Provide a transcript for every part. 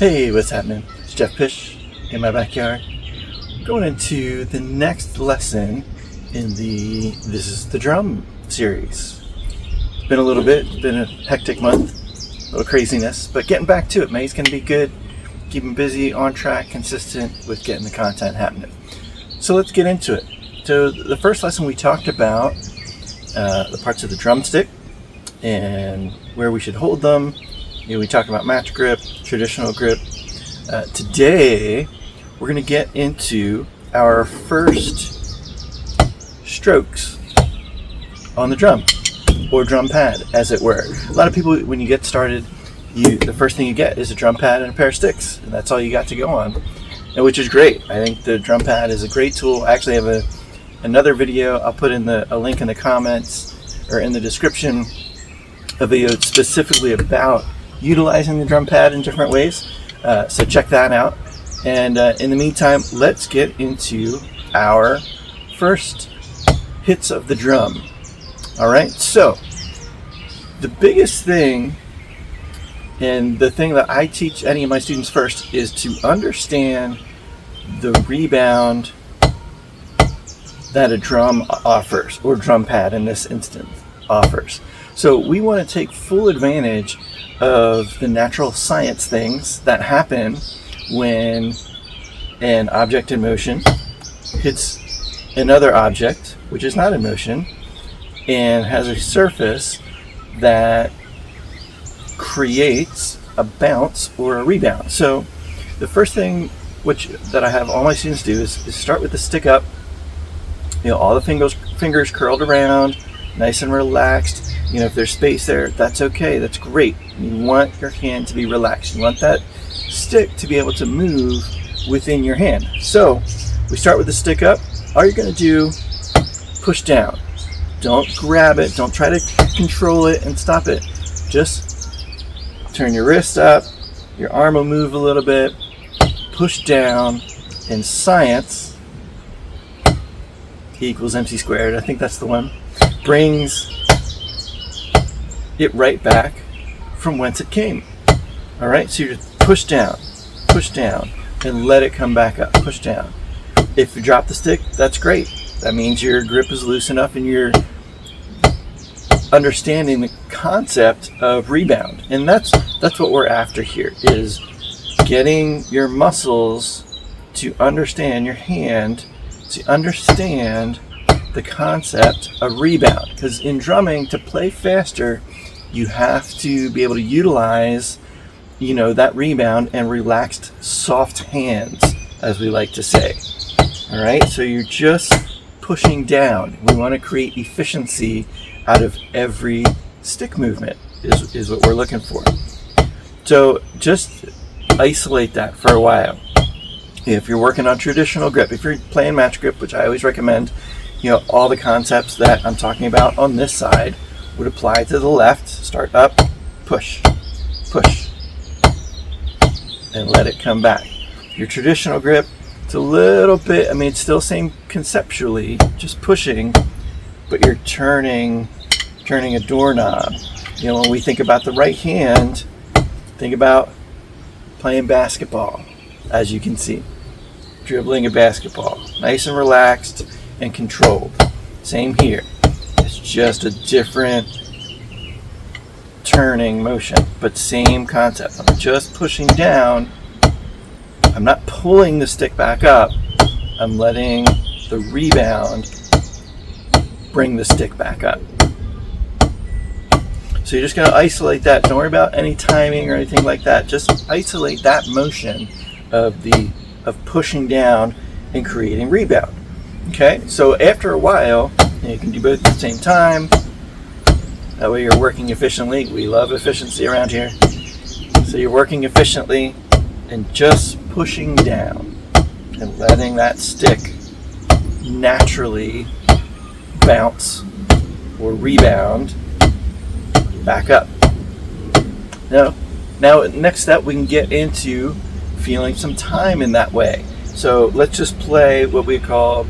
Hey, what's happening? It's Jeff Pish in my backyard. Going into the next lesson in the This is the Drum series. It's been a little bit, it's been a hectic month, a little craziness, but getting back to it. May's going to be good, keeping busy, on track, consistent with getting the content happening. So let's get into it. So the first lesson we talked about the parts of the drumstick and where we should hold them. We talked about match grip, traditional grip. Today, we're going to get into our first strokes on the drum, or drum pad, as it were. A lot of people, when you get started, the first thing you get is a drum pad and a pair of sticks, and that's all you got to go on, and which is great. I think the drum pad is a great tool. I actually have another video. I'll put in a link in the comments or in the description, a video specifically about utilizing the drum pad in different ways, so check that out. And in the meantime, let's get into our first hits of the drum. Alright, so the biggest thing, and the thing that I teach any of my students first, is to understand the rebound that a drum offers, or drum pad in this instance offers. So we want to take full advantage of the natural science things that happen when an object in motion hits another object which is not in motion and has a surface that creates a bounce or a rebound. So the first thing that I have all my students do is start with the stick up. All the fingers curled around, nice and relaxed. If there's space there, that's okay, that's great. You want your hand to be relaxed. You want that stick to be able to move within your hand. So we start with the stick up. All you're going to do, push down. Don't grab it, don't try to control it and stop it. Just turn your wrist up, your arm will move a little bit, push down. In science, E equals MC squared, I think that's the one, brings it right back from whence it came. Alright, so you just push down, and let it come back up, push down. If you drop the stick, that's great. That means your grip is loose enough and you're understanding the concept of rebound. And that's what we're after here, is getting your muscles to understand, your hand to understand the concept of rebound. Because in drumming, to play faster, you have to be able to utilize, that rebound and relaxed, soft hands, as we like to say. All right, so you're just pushing down. We want to create efficiency out of every stick movement is what we're looking for. So just isolate that for a while. If you're working on traditional grip, if you're playing match grip, which I always recommend, all the concepts that I'm talking about on this side would apply to the left. Start up, push, and let it come back. Your traditional grip, it's a little bit, it's still same conceptually, just pushing, but you're turning a doorknob. When we think about the right hand, think about playing basketball, as you can see. Dribbling a basketball, nice and relaxed and controlled. Same here. It's just a different turning motion, but same concept. I'm just pushing down. I'm not pulling the stick back up. I'm letting the rebound bring the stick back up. So you're just going to isolate that. Don't worry about any timing or anything like that. Just isolate that motion of pushing down and creating rebound. Okay, so after a while, you can do both at the same time. That way you're working efficiently. We love efficiency around here. So you're working efficiently and just pushing down and letting that stick naturally bounce or rebound back up. Now next step, we can get into feeling some time in that way. So let's just play what we call,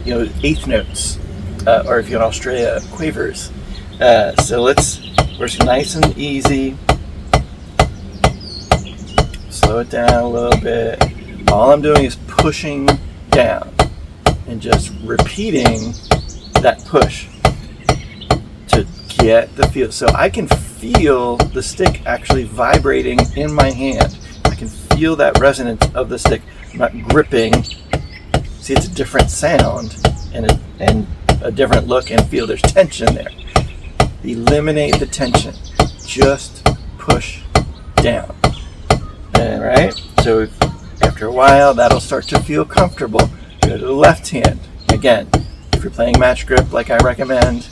eighth notes, or if you're in Australia, quavers. So we're nice and easy. slow it down a little bit. All I'm doing is pushing down and just repeating that push to get the feel. So I can feel the stick actually vibrating in my hand. I can feel that resonance of the stick. I'm not gripping. See, it's a different sound and a different look and feel. There's tension there. Eliminate the tension. Just push down. And right? So after a while, that'll start to feel comfortable. Go to the left hand. Again, if you're playing match grip like I recommend,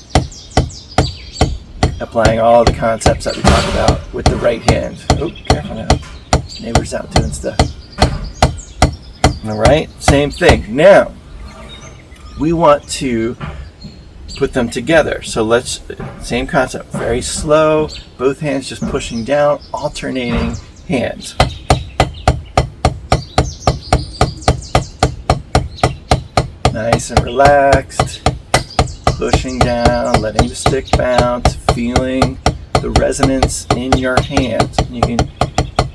applying all the concepts that we talk about with the right hand. Oh, careful now. Neighbor's out doing stuff. All right, same thing. Now, we want to put them together. So let's, same concept, very slow, both hands just pushing down, alternating hands. Nice and relaxed, pushing down, letting the stick bounce, feeling the resonance in your hands. You can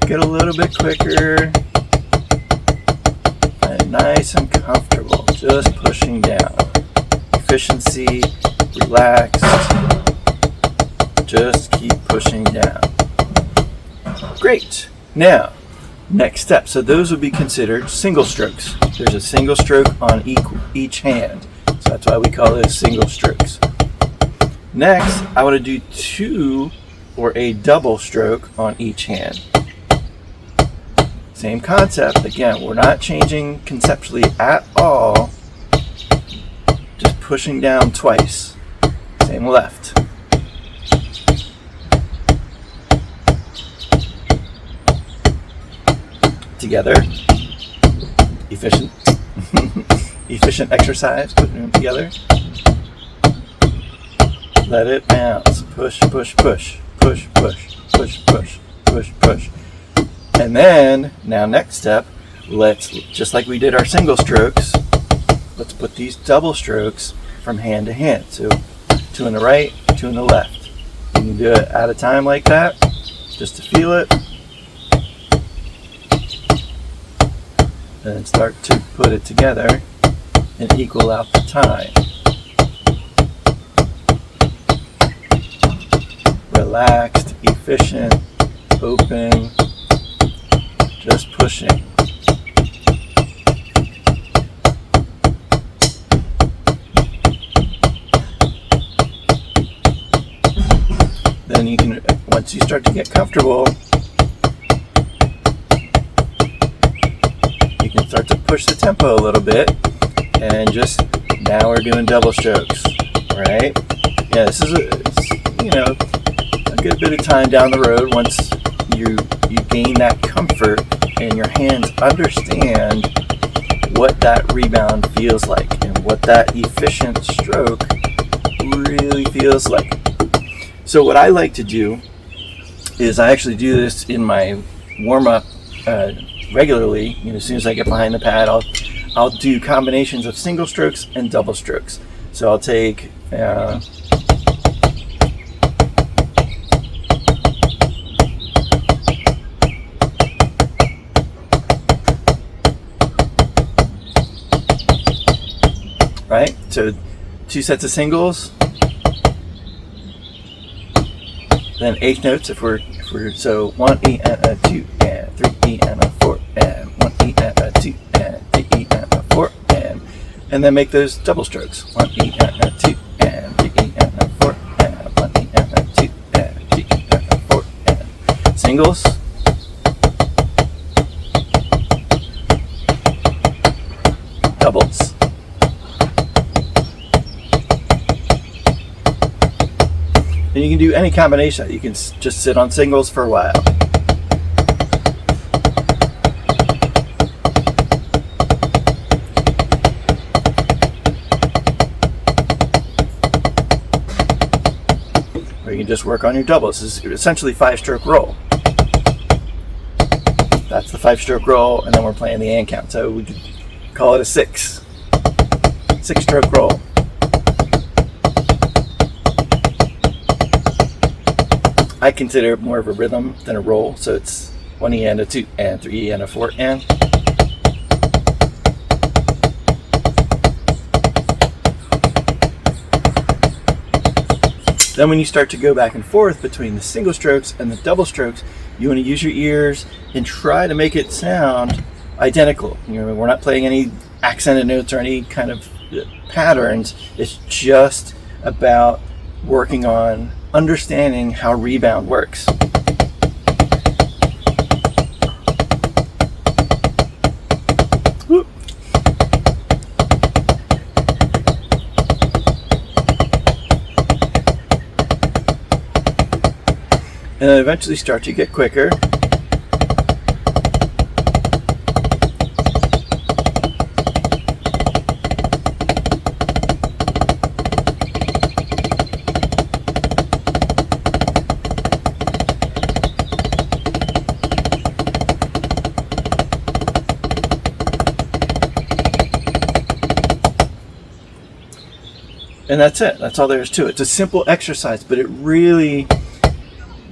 get a little bit quicker and nice and comfortable, just pushing down. Efficiency, relaxed, just keep pushing down. Great. Now, next step. So those would be considered single strokes. There's a single stroke on each hand. So that's why we call those single strokes. Next, I want to do 2 or a double stroke on each hand. Same concept. Again, we're not changing conceptually at all. Just pushing down twice. Same left. Together. Efficient. Efficient exercise, putting them together. Let it bounce. Push, push, push. Push, push, push, push, push, push. And then, now next step, let's, just like we did our single strokes, let's put these double strokes from hand to hand. So 2 on the right, 2 on the left. You can do it at a time like that, just to feel it. And then start to put it together and equal out the time. Relaxed, efficient, open, just pushing. Then you can, once you start to get comfortable, you can start to push the tempo a little bit, and just, now we're doing double strokes, right? Yeah, this is a good bit of time down the road once you gain that comfort and your hands understand what that rebound feels like and what that efficient stroke really feels like. So what I like to do is I actually do this in my warm-up regularly. As soon as I get behind the pad, I'll do combinations of single strokes and double strokes. So I'll take right? So 2 sets of singles, then eighth notes if we're so 1 E and a 2 and 3 E and a 4 and 1 E and a 2 and 3 E and a 4 and then make those double strokes. 1 E and a 2 and 3 E and a 4 and 1 E and a 2 and 3 E and a 4 and singles. Doubles. And you can do any combination. You can just sit on singles for a while. Or you can just work on your doubles. This is essentially 5-stroke roll. That's the 5-stroke roll, and then we're playing the and count. So we could call it a 6-stroke roll. I consider it more of a rhythm than a roll, so it's 1 E and a 2 and 3 E and a 4 and. Then when you start to go back and forth between the single strokes and the double strokes, you want to use your ears and try to make it sound identical. You know, we're not playing any accented notes or any kind of patterns. It's just about working on understanding how rebound works. Whoop. And then eventually start to get quicker. And that's it. That's all there is to it. It's a simple exercise, but it really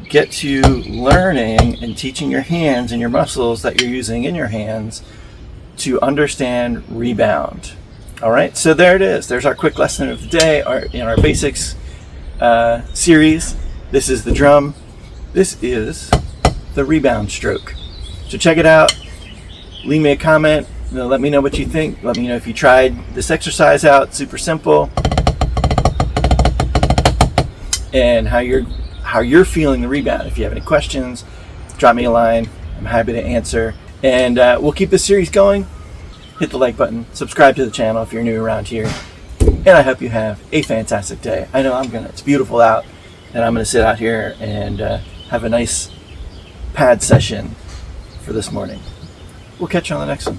gets you learning and teaching your hands and your muscles that you're using in your hands to understand rebound. All right, so there it is. There's our quick lesson of the day in our basics series. This is the drum. This is the rebound stroke. So check it out. Leave me a comment. Let me know what you think. Let me know if you tried this exercise out. Super simple. And how you're feeling the rebound. If you have any questions, drop me a line. I'm happy to answer. And we'll keep this series going. Hit the like button. Subscribe to the channel if you're new around here. And I hope you have a fantastic day. I know I'm gonna. It's beautiful out, and I'm gonna sit out here and have a nice pad session for this morning. We'll catch you on the next one.